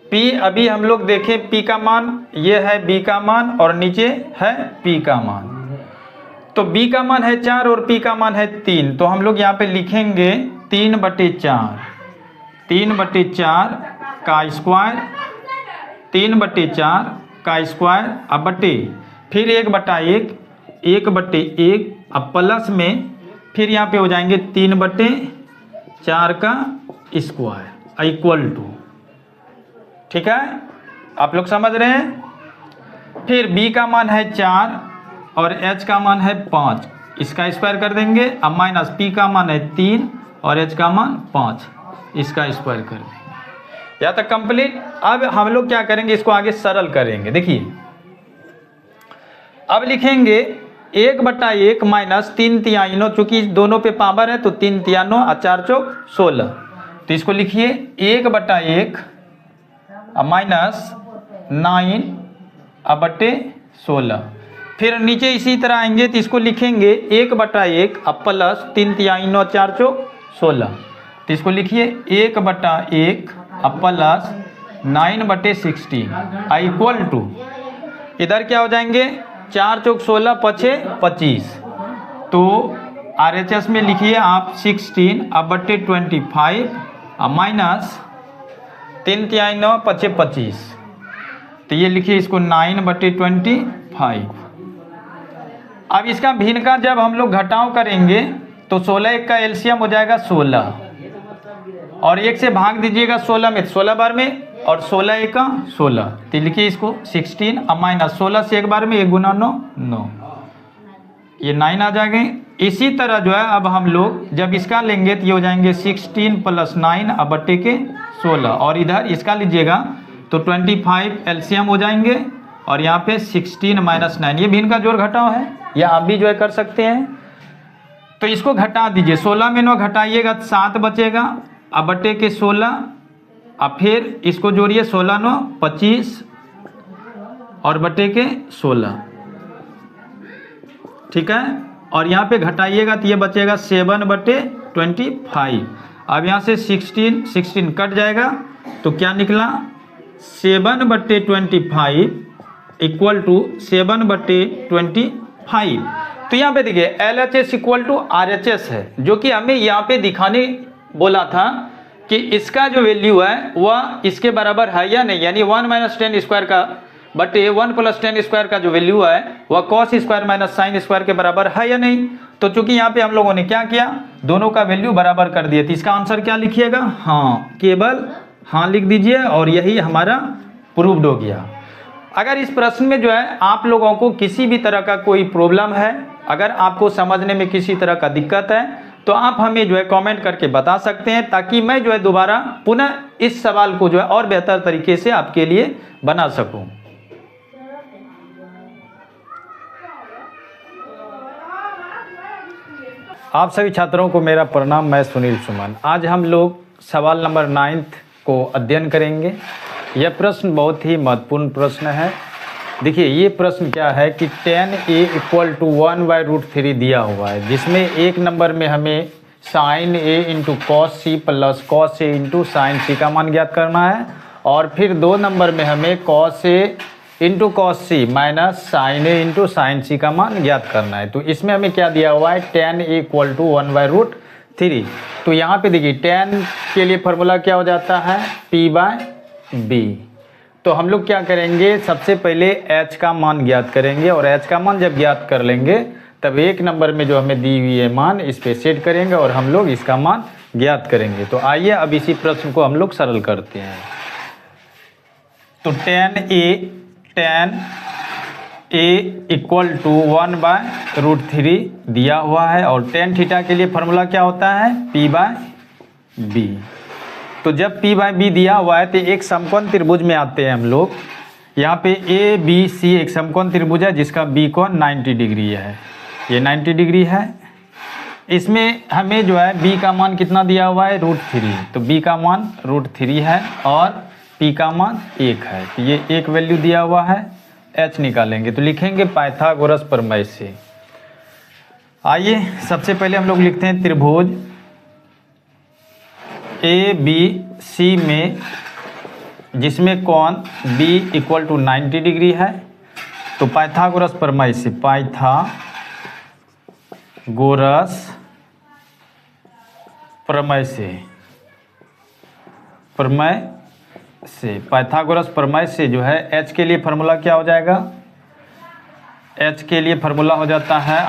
पी अभी हम लोग देखें पी का मान ये है बी का मान और नीचे है पी का मान। तो बी का मान है 4 और पी का मान है 3, तो हम लोग यहाँ पे लिखेंगे 3/4 का स्क्वायर 3/4 का स्क्वायर अब बटे फिर 1/1 अब प्लस में फिर यहाँ पे हो जाएंगे 3/4 का स्क्वायर इक्वल टू, ठीक है, आप लोग समझ रहे हैं। फिर b का मान है 4 और h का मान है 5, इसका स्क्वायर कर देंगे। अब माइनस p का मान है 3 और h का मान 5, इसका स्क्वायर कर देंगे। यहाँ तक कंप्लीट। अब हम लोग क्या करेंगे, इसको आगे सरल करेंगे। देखिए अब लिखेंगे 1/1 माइनस 3/3, चूंकि दोनों पे पावर है तो 3/3 और 4 चौक 16, तो इसको लिखिए 1/1 माइनस 9/16। फिर नीचे इसी तरह आएंगे तो इसको लिखेंगे 1/1 प्लस 3/3 और 4 चौक 16, तो इसको लिखिए 1/1 प्लस 9/16 इक्वल टू, इधर क्या हो जाएंगे 4 चौक 16 पचे 25, तो RHS में लिखिए आप 16/25 माइनस 3/3 पचे 25, तो ये लिखिए इसको 9/25। अब इसका भिन्न का जब हम लोग घटाव करेंगे तो 16 का एलसीएम हो जाएगा 16 और 1 से भाग दीजिएगा 16 में, 16 बार में और 16 का 16, तो लिखिए इसको 16 माइनस 16 से एक बार में 1 गुना 9, ये 9 आ जाएंगे। इसी तरह जो है अब हम लोग जब इसका लेंगे तो ये हो जाएंगे 16 + 9 अब बट्टे के 16 और इधर इसका लीजिएगा तो 25 एलसीएम हो जाएंगे और यहाँ पे 16 - 9, ये भी इनका जोड़ घटाव है, या आप भी जो है कर सकते हैं। तो इसको घटा दीजिए, 16 में 9 घटाइएगा 7 बचेगा अब बट्टे के 16, अब फिर इसको जोड़िए 16 - 9 25 और बट्टे के 16, ठीक है, और यहाँ पे घटाइएगा तो ये बचेगा 7/25। अब यहाँ से 16 कट जाएगा तो क्या निकला 7/25 इक्वल टू 7/25। तो यहाँ पे देखिए LHS इक्वल टू RHS है, जो कि हमें यहाँ पे दिखाने बोला था कि इसका जो वैल्यू है वह इसके बराबर है या नहीं, यानी 1 - 10 स्क्वायर का बटे 1 + 10 स्क्वायर का जो वैल्यू है वह cos square minus sine square के बराबर है या नहीं। तो चूंकि यहाँ पे हम लोगों ने क्या किया, दोनों का वैल्यू बराबर कर दिए, तो इसका आंसर क्या लिखिएगा, हाँ, केवल हाँ लिख दीजिए और यही हमारा प्रूव्ड हो गया। अगर इस प्रश्न में जो है आप लोगों को किसी भी तरह का कोई प्रॉब्लम है, अगर आपको समझने में किसी तरह का दिक्कत है तो आप हमें जो है कमेंट करके बता सकते हैं, ताकि मैं जो है दोबारा पुनः इस सवाल को जो है और बेहतर तरीके से आपके लिए बना सकूं। आप सभी छात्रों को मेरा प्रणाम, मैं सुनील सुमन। आज हम लोग सवाल नंबर 9 को अध्ययन करेंगे। यह प्रश्न बहुत ही महत्वपूर्ण प्रश्न है। देखिए ये प्रश्न क्या है कि tan a इक्वल टू 1/√3 दिया हुआ है, जिसमें एक नंबर में हमें sin a into cos C plus cos A into sin C का मान ज्ञात करना है, और फिर 2 नंबर में हमें cos A into cos C minus sign A into sin C का मान ज्ञात करना है। तो इसमें हमें क्या दिया हुआ है, tan a इक्वल टू 1/√3। तो यहाँ पे देखिए tan के लिए फॉर्मूला क्या हो जाता है, p/b। तो हम लोग क्या करेंगे, सबसे पहले h का मान ज्ञात करेंगे, और h का मान जब ज्ञात कर लेंगे तब एक नंबर में जो हमें दी हुई है मान इस पे सेट करेंगे और हम लोग इसका मान ज्ञात करेंगे। तो आइए अब इसी प्रश्न को हम लोग सरल करते हैं। तो tan a इक्वल टू 1/√3 दिया हुआ है, और tan थीटा के लिए फॉर्मूला क्या होता है, p/b। तो जब p/b दिया हुआ है तो एक समकोण त्रिभुज में आते हैं हम लोग। यहाँ पे ABC एक समकोण त्रिभुज है जिसका b कोण 90 डिग्री है, ये 90 डिग्री है। इसमें हमें जो है b का मान कितना दिया हुआ है, √3। तो b का मान √3 है और p का मान 1 है, तो ये एक वैल्यू दिया हुआ है। h निकालेंगे तो लिखेंगे पाइथागोरस प्रमेय से। आइए सबसे पहले हम लोग लिखते हैं त्रिभुज ABC में जिसमें कोण B = 90 डिग्री है, तो पाइथागोरस प्रमेय से पाइथागोरस प्रमेय से जो है H के लिए फार्मूला क्या हो जाएगा? H के लिए फार्मूला हो जाता है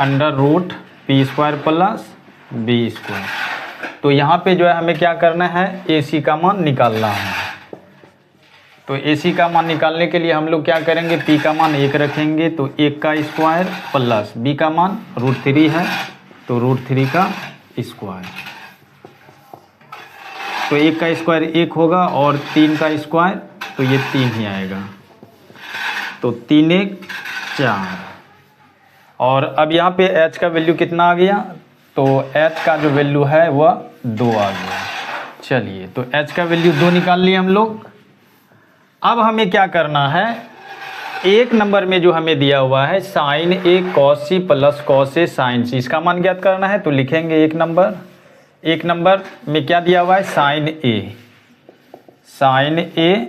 √p² + b²। तो यहाँ पे जो है हमें क्या करना है? AC का मान निकालना है। तो AC का मान निकालने के लिए हम लोग क्या करेंगे? P का मान 1 रखेंगे, तो 1 का स्क्वायर प्लस B का मान √3 है, तो √3 का स्क्वायर। तो 1 का स्क्वायर 1 होगा और 3 का स्क्वायर, तो ये 3 ही आएगा। तो 3 1 4। और अब यहाँ पे H का वैल्यू कितना आ गया? तो H का जो वैल्यू है वह 2 आ गया। चलिए, तो H का वैल्यू 2 निकाल लिए हम लोग। अब हमें क्या करना है? 1 नंबर में जो हमें दिया हुआ है sin A cos C + cos A sin C, इसका मान ज्ञात करना है। तो लिखेंगे 1 नंबर में क्या दिया हुआ है? sin A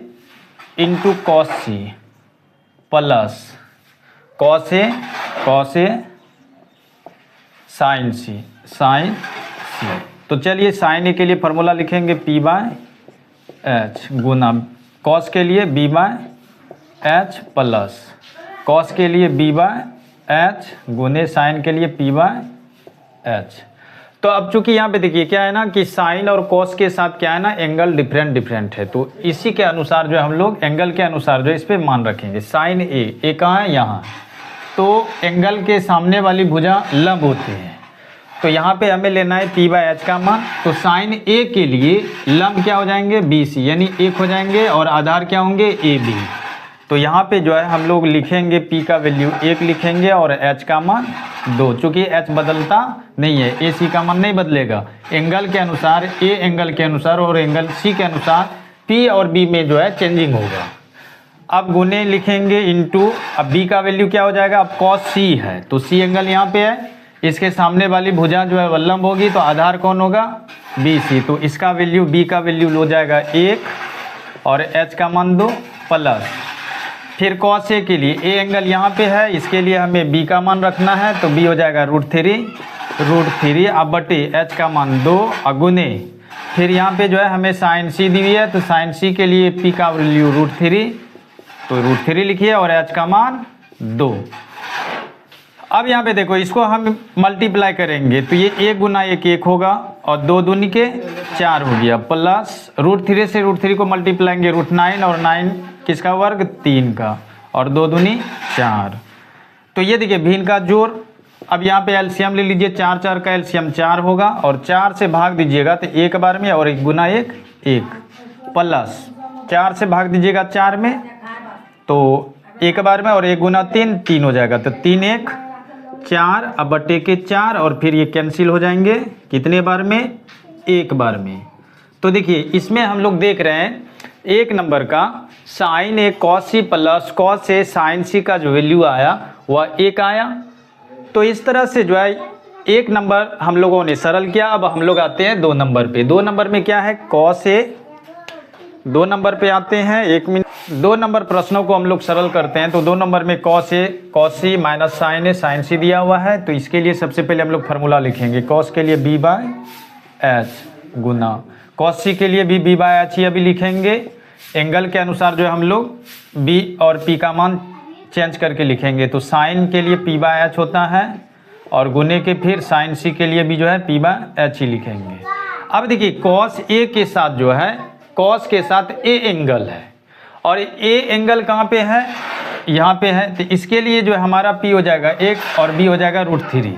into cos C plus cos A sin C। तो चलिए sin A के लिए फार्मूला लिखेंगे P/H गुना cos के लिए B/H प्लस cos के लिए B/H गुने sin के लिए P/H। तो अब चूंकि यहाँ पे देखिए क्या है ना कि साइन और कॉस के साथ क्या है ना, एंगल डिफरेंट है। तो इसी के अनुसार जो है हम लोग एंगल के अनुसार जो है इस पे मान रखेंगे। साइन ए कहाँ है? यहाँ। तो एंगल के सामने वाली भुजा लंब होती है, तो यहाँ पे हमें लेना है P/H का मान। तो साइन ए के लिए लंब क्या हो जाएंगे? BC, यानी 1 हो जाएंगे और आधार क्या होंगे? AB। तो यहाँ पे जो है हम लोग लिखेंगे P का वैल्यू 1 लिखेंगे और H का मान 2, चूँकि H बदलता नहीं है, AC का मान नहीं बदलेगा। एंगल के अनुसार A एंगल के अनुसार और एंगल C के अनुसार P और B में जो है चेंजिंग होगा। अब गुने लिखेंगे इंटू, अब B का वैल्यू क्या हो जाएगा? अब cos C है, तो C एंगल यहाँ पे है, इसके सामने वाली भुजा जो है लंब होगी, तो आधार कौन होगा? BC। तो इसका वैल्यू B का वैल्यू हो जाएगा 1 और H का मान 2 प्लस फिर cos A के लिए A एंगल यहाँ पे है, इसके लिए हमें B का मान रखना है, तो B हो जाएगा √3। अब बटे H का मान 2 अगुने फिर यहाँ पे जो है हमें sin C दी हुई है, तो sin C के लिए P का वैल्यू √3, तो √3 लिखिए और H का मान 2। अब यहाँ पे देखो इसको हम मल्टीप्लाई करेंगे, तो ये 1 गुना 1 1 होगा और 2 दूनी के 4 हो गया, प्लस √3 से √3 को मल्टीप्लाएंगे √9 और 9 किसका वर्ग? 3 का, और 2 दूनी 4। तो ये देखिए भिन्न का जोड़। अब यहाँ पे एलसीएम ले लीजिए, 4 4 का एलसीएम 4 होगा और 4 से भाग दीजिएगा तो 1 बार में, और 1 गुना 1 1 प्लस 4 से भाग दीजिएगा 4 में तो 1 बार में, और 1 गुना 3 3 हो जाएगा, तो 3 1 4 अब बटे के 4 और फिर ये कैंसिल हो जाएंगे कितने बार में? 1 बार में। तो देखिए इसमें हम लोग देख रहे हैं 1 नंबर का sine A cos C plus cos A sin C का जो वैल्यू आया वह 1 आया। तो इस तरह से जो है 1 नंबर हम लोगों ने सरल किया। अब हम लोग आते हैं 2 नंबर पे। 2 नंबर में क्या है? cos A। 2 नंबर पे आते हैं, 1 मिनट। 2 नंबर प्रश्नों को हम लोग सरल करते हैं। तो 2 नंबर में cos A cos C minus sine A sin C दिया हुआ है, तो इसके लिए सबसे पहले हम लोग फार्मूला लिखेंगे। cos के लिए B/H गुना cos C के लिए भी B/H ही अभी लिखेंगे। एंगल के अनुसार जो हम लोग B और P का मान चेंज करके लिखेंगे। तो साइन के लिए P/H होता है और गुने के फिर साइन C के लिए भी जो है P/H ही लिखेंगे। अब देखिए cos A के साथ जो है, cos के साथ A एंगल है और A एंगल कहाँ पे है? यहाँ पे है। तो इसके लिए जो है हमारा P हो जाएगा 1 और B हो जाएगा √3।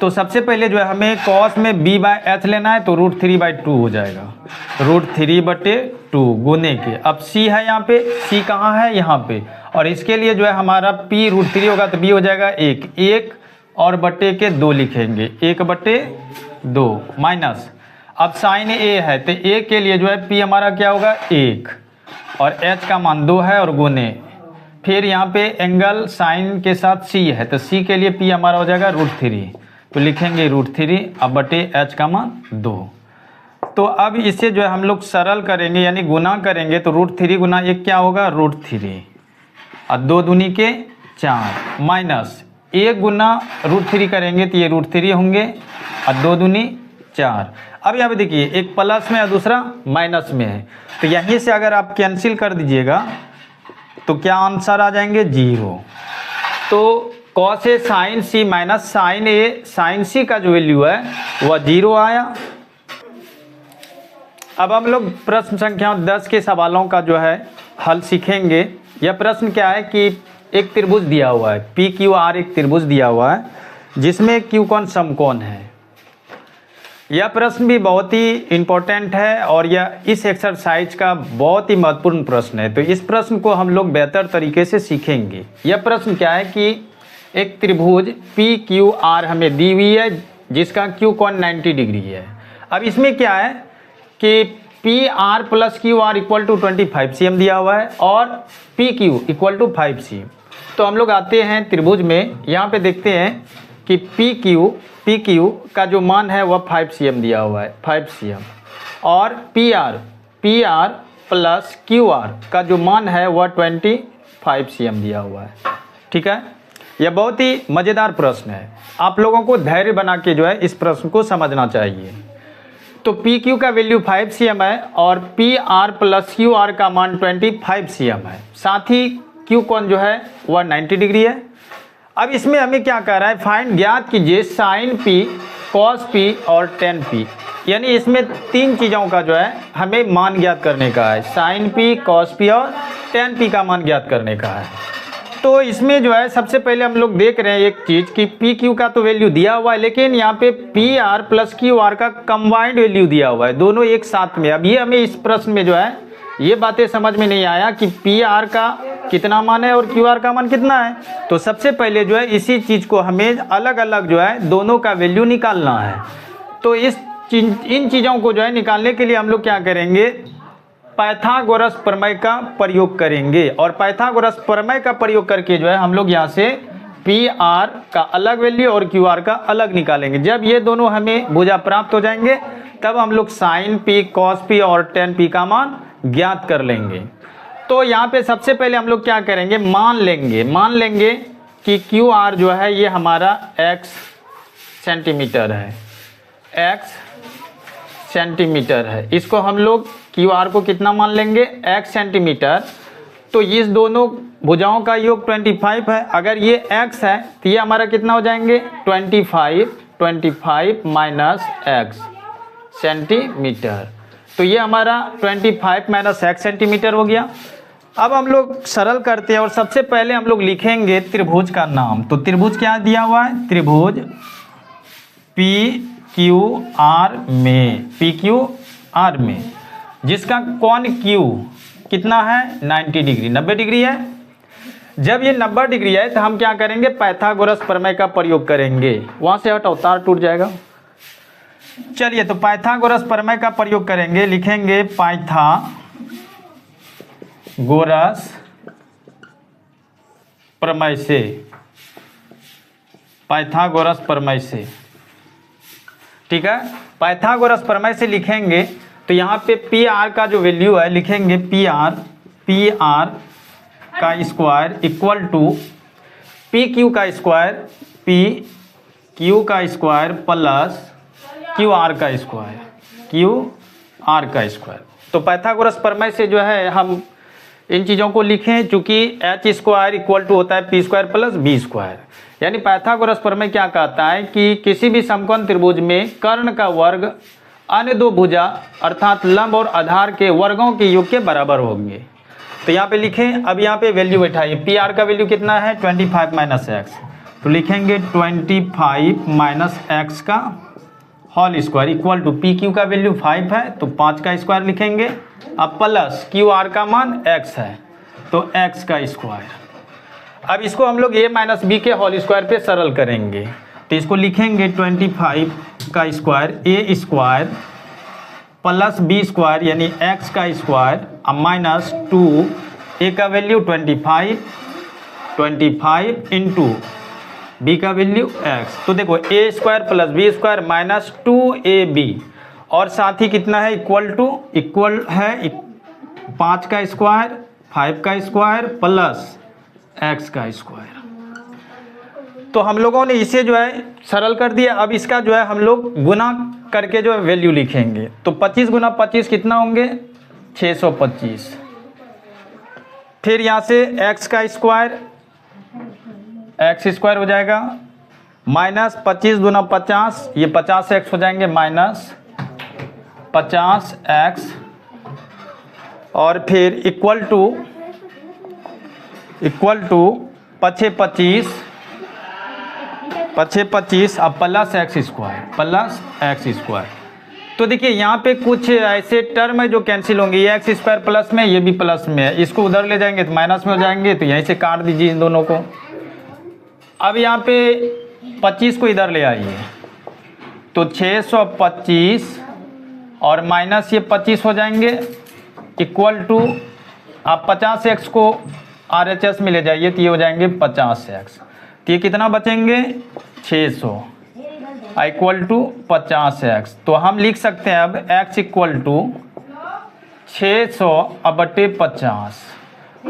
तो सबसे पहले जो है हमें cos में B/H लेना है, तो √3/2 हो जाएगा, √3/2 गुने के। अब C है यहाँ पे, C कहाँ है? यहाँ पे। और इसके लिए जो है हमारा P √3 होगा, तो B हो जाएगा 1 और बटे के 2 लिखेंगे, 1/2 माइनस। अब साइन A है, तो A के लिए जो है P हमारा क्या होगा? 1 और H का मान 2 है और गुने। फिर यहाँ पे एंगल साइन के साथ C है, तो C के लिए P हमारा हो जाएगा √3। तो लिखेंगे √3 अब बटे h का मान 2। तो अब इसे जो है हम लोग सरल करेंगे यानी गुना करेंगे तो √3 गुना 1 क्या होगा √3 और 2 दूनी के 4 माइनस 1 गुना √3 करेंगे तो ये √3 होंगे और 2 दूनी 4। अब यहाँ पे देखिए एक प्लस में और दूसरा माइनस में है, तो यहीं से अगर आप कैंसिल कर दीजिएगा तो क्या आंसर आ जाएंगे 0। तो cos A sign C minus sign A sign C का जो वैल्यू है वह 0 आया। अब हम लोग प्रश्न संख्या 10 के सवालों का जो है हल सीखेंगे। यह प्रश्न क्या है कि एक त्रिभुज दिया हुआ है PQR, एक त्रिभुज दिया हुआ है जिसमें Q कोण समकोण है। यह प्रश्न भी बहुत ही इम्पोर्टेंट है और यह इस एक्सरसाइज का बहुत ही महत्वपूर्ण प्रश्न है। तो इस प्रश्न को हम लोग बेहतर तरीके से सीखेंगे। यह प्रश्न क्या है कि एक त्रिभुज PQR हमें दी हुई है जिसका Q कोण 90 डिग्री है। अब इसमें क्या है कि PR + QR = 25 cm दिया हुआ है और PQ = 5 cm। तो हम लोग आते हैं त्रिभुज में, यहाँ पे देखते हैं कि PQ का जो मान है वह 5 cm दिया हुआ है 5 cm और PR + QR का जो मान है वह 25 cm दिया हुआ है। ठीक है, यह बहुत ही मज़ेदार प्रश्न है। आप लोगों को धैर्य बना के जो है इस प्रश्न को समझना चाहिए। तो PQ का वैल्यू 5 cm है और PR + QR का मान 25 cm है, साथ ही Q कोण जो है वह 90 डिग्री है। अब इसमें हमें क्या कह रहा है, फाइंड ज्ञात कीजिए साइन P, कॉस P और टेन P। यानी इसमें 3 चीज़ों का जो है हमें मान ज्ञात करने का है, साइन P, कॉस P और टेन P का मान ज्ञात करने का है। तो इसमें जो है सबसे पहले हम लोग देख रहे हैं एक चीज़ कि PQ का तो वैल्यू दिया हुआ है, लेकिन यहाँ पे PR + QR का कंबाइंड वैल्यू दिया हुआ है, दोनों एक साथ में। अब ये हमें इस प्रश्न में जो है ये बातें समझ में नहीं आया कि PR का कितना मान है और QR का मान कितना है। तो सबसे पहले जो है इसी चीज़ को हमें अलग अलग जो है दोनों का वैल्यू निकालना है। तो इन चीज़ों को जो है निकालने के लिए हम लोग क्या करेंगे, पाइथागोरस प्रमेय का प्रयोग करेंगे और पाइथागोरस प्रमेय का प्रयोग करके जो है हम लोग यहाँ से PR का अलग वैल्यू और QR का अलग निकालेंगे। जब ये दोनों हमें भुजा प्राप्त हो जाएंगे तब हम लोग साइन P, कॉस P और टेन P का मान ज्ञात कर लेंगे। तो यहाँ पे सबसे पहले हम लोग क्या करेंगे, मान लेंगे कि QR जो है ये हमारा x सेंटीमीटर है, x सेंटीमीटर है। इसको हम लोग QR को कितना मान लेंगे, x सेंटीमीटर। तो इस दोनों भुजाओं का योग 25 है। अगर ये x है तो ये हमारा कितना हो जाएंगे 25 माइनस x सेंटीमीटर। तो ये हमारा 25 माइनस x सेंटीमीटर हो गया। अब हम लोग सरल करते हैं और सबसे पहले हम लोग लिखेंगे त्रिभुज का नाम। तो त्रिभुज क्या दिया हुआ है, त्रिभुज PQR में जिसका कोण Q कितना है 90 डिग्री 90 डिग्री है। जब ये 90 डिग्री है तो हम क्या करेंगे, पाइथागोरस प्रमेय का प्रयोग करेंगे। वहाँ से हटाओ, तार टूट जाएगा। चलिए, तो पाइथागोरस प्रमेय का प्रयोग करेंगे, लिखेंगे पाइथागोरस प्रमेय से, पाइथागोरस प्रमेय से। ठीक है, पाइथागोरस प्रमेय से लिखेंगे तो यहाँ पे PR का जो वैल्यू है लिखेंगे PR का स्क्वायर इक्वल टू PQ का स्क्वायर प्लस QR का स्क्वायर। तो पाइथागोरस प्रमेय से जो है हम इन चीज़ों को लिखें, चूँकि h² होता है P² + B²। यानी पाइथागोरस प्रमेय क्या कहता है कि किसी भी समकोण त्रिभुज में कर्ण का वर्ग अन्य दो भुजा अर्थात लंब और आधार के वर्गों के योग के बराबर होंगे। तो यहाँ पे लिखें, अब यहाँ पे वैल्यू बैठाइए। PR का वैल्यू कितना है 25 माइनस x, तो लिखेंगे 25 माइनस x का whole square equal to PQ का वैल्यू 5 है तो 5 का स्क्वायर लिखेंगे, अब प्लस QR का मान x है तो x का स्क्वायर। अब इसको हम लोग a माइनस b के होल स्क्वायर पे सरल करेंगे। तो इसको लिखेंगे 25 का square a square plus b² यानी x का स्क्वायर अब माइनस 2 a का वैल्यू 25 इंटू बी का वैल्यू x। तो देखो A square plus B square minus 2ab और साथ ही कितना है इक्वल है 5 का स्क्वायर 5 का स्क्वायर प्लस x का स्क्वायर। तो हम लोगों ने इसे जो है सरल कर दिया। अब इसका जो है हम लोग गुना करके जो है वैल्यू लिखेंगे। तो 25 गुना 25 कितना होंगे 625। फिर यहाँ से x का स्क्वायर x स्क्वायर हो जाएगा माइनस 25 गुना 50 ये 50x हो जाएंगे माइनस 50x और फिर इक्वल टू पछे 25 अब प्लस x स्क्वायर। तो देखिए यहाँ पे कुछ ऐसे टर्म है जो कैंसिल होंगे, ये x स्क्वायर प्लस में ये भी प्लस में है, इसको उधर ले जाएंगे तो माइनस में हो जाएंगे, तो यहीं से काट दीजिए इन दोनों को। अब यहाँ पे 25 को इधर ले आइए तो 625 और माइनस ये 25 हो जाएंगे इक्वल टू आप 50x को RHS में ले जाइए तो ये हो जाएंगे 50x। तो ये कितना बचेंगे 600 इक्वल टू 50x। तो हम लिख सकते हैं अब x इक्वल टू 600/50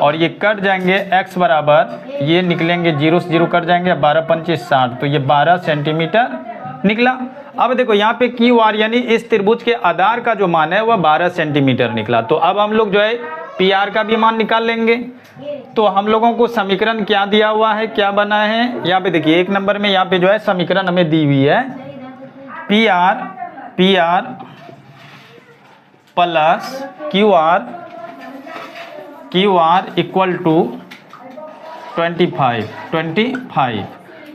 और ये कट जाएंगे x बराबर ये निकलेंगे 0 से 0 कट जाएंगे 12 पंचे 60 तो ये 12 सेंटीमीटर निकला। अब देखो यहाँ पे क्यू आर यानी इस त्रिभुज के आधार का जो मान है वह 12 सेंटीमीटर निकला। तो अब हम लोग जो है पी आर का भी मान निकाल लेंगे। तो हम लोगों को समीकरण क्या दिया हुआ है, क्या बना है, यहाँ पे देखिए 1 नंबर में यहाँ पे जो है समीकरण हमें दी हुई है P R plus Q R equal to 25।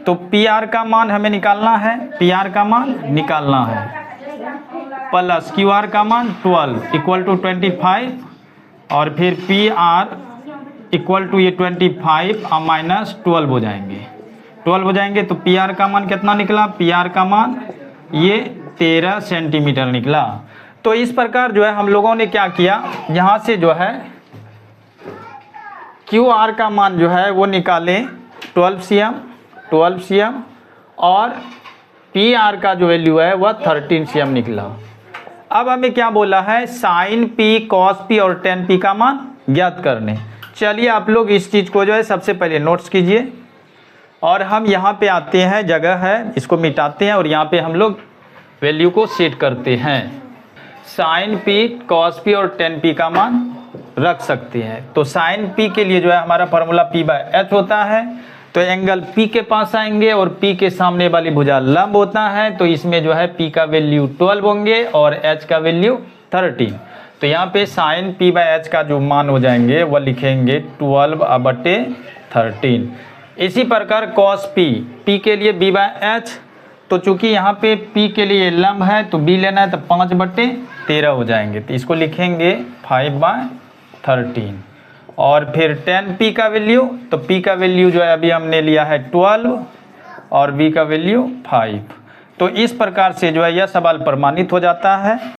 तो पी आर का मान हमें निकालना है, प्लस क्यू आर का मान 12 इक्वल टू 25 और फिर पी आर इक्वल टू ये 25 और माइनस 12 हो जाएंगे। तो पी आर का मान कितना निकला, पी आर का मान ये 13 सेंटीमीटर निकला। तो इस प्रकार जो है हम लोगों ने क्या किया, यहाँ से जो है क्यू आर का मान जो है वो निकालें 12 cm और पी आर का जो वैल्यू है वह 13 cm निकला। अब हमें क्या बोला है, साइन पी कॉस पी और टेन पी का मान ज्ञात करने। चलिए आप लोग इस चीज़ को जो है सबसे पहले नोट्स कीजिए और हम यहाँ पे आते हैं, जगह है इसको मिटाते हैं और यहाँ पे हम लोग वैल्यू को सेट करते हैं। साइन पी कॉस पी और टेन पी का मान रख सकते हैं। तो साइन पी के लिए जो है हमारा फार्मूला P/H होता है। तो एंगल P के पास आएंगे और P के सामने वाली भुजा लंब होता है, तो इसमें जो है P का वैल्यू 12 होंगे और H का वैल्यू 13। तो यहाँ पे साइन P/H का जो मान हो जाएंगे वह लिखेंगे 12/13। इसी प्रकार कॉस P के लिए B/H, तो चूंकि यहाँ पे P के लिए लंब है तो B लेना है तो 5/13 हो जाएंगे, तो इसको लिखेंगे 5/13। और फिर tan P का वैल्यू, तो P का वैल्यू जो है अभी हमने लिया है 12 और B का वैल्यू 5। तो इस प्रकार से जो है यह सवाल प्रमाणित हो जाता है।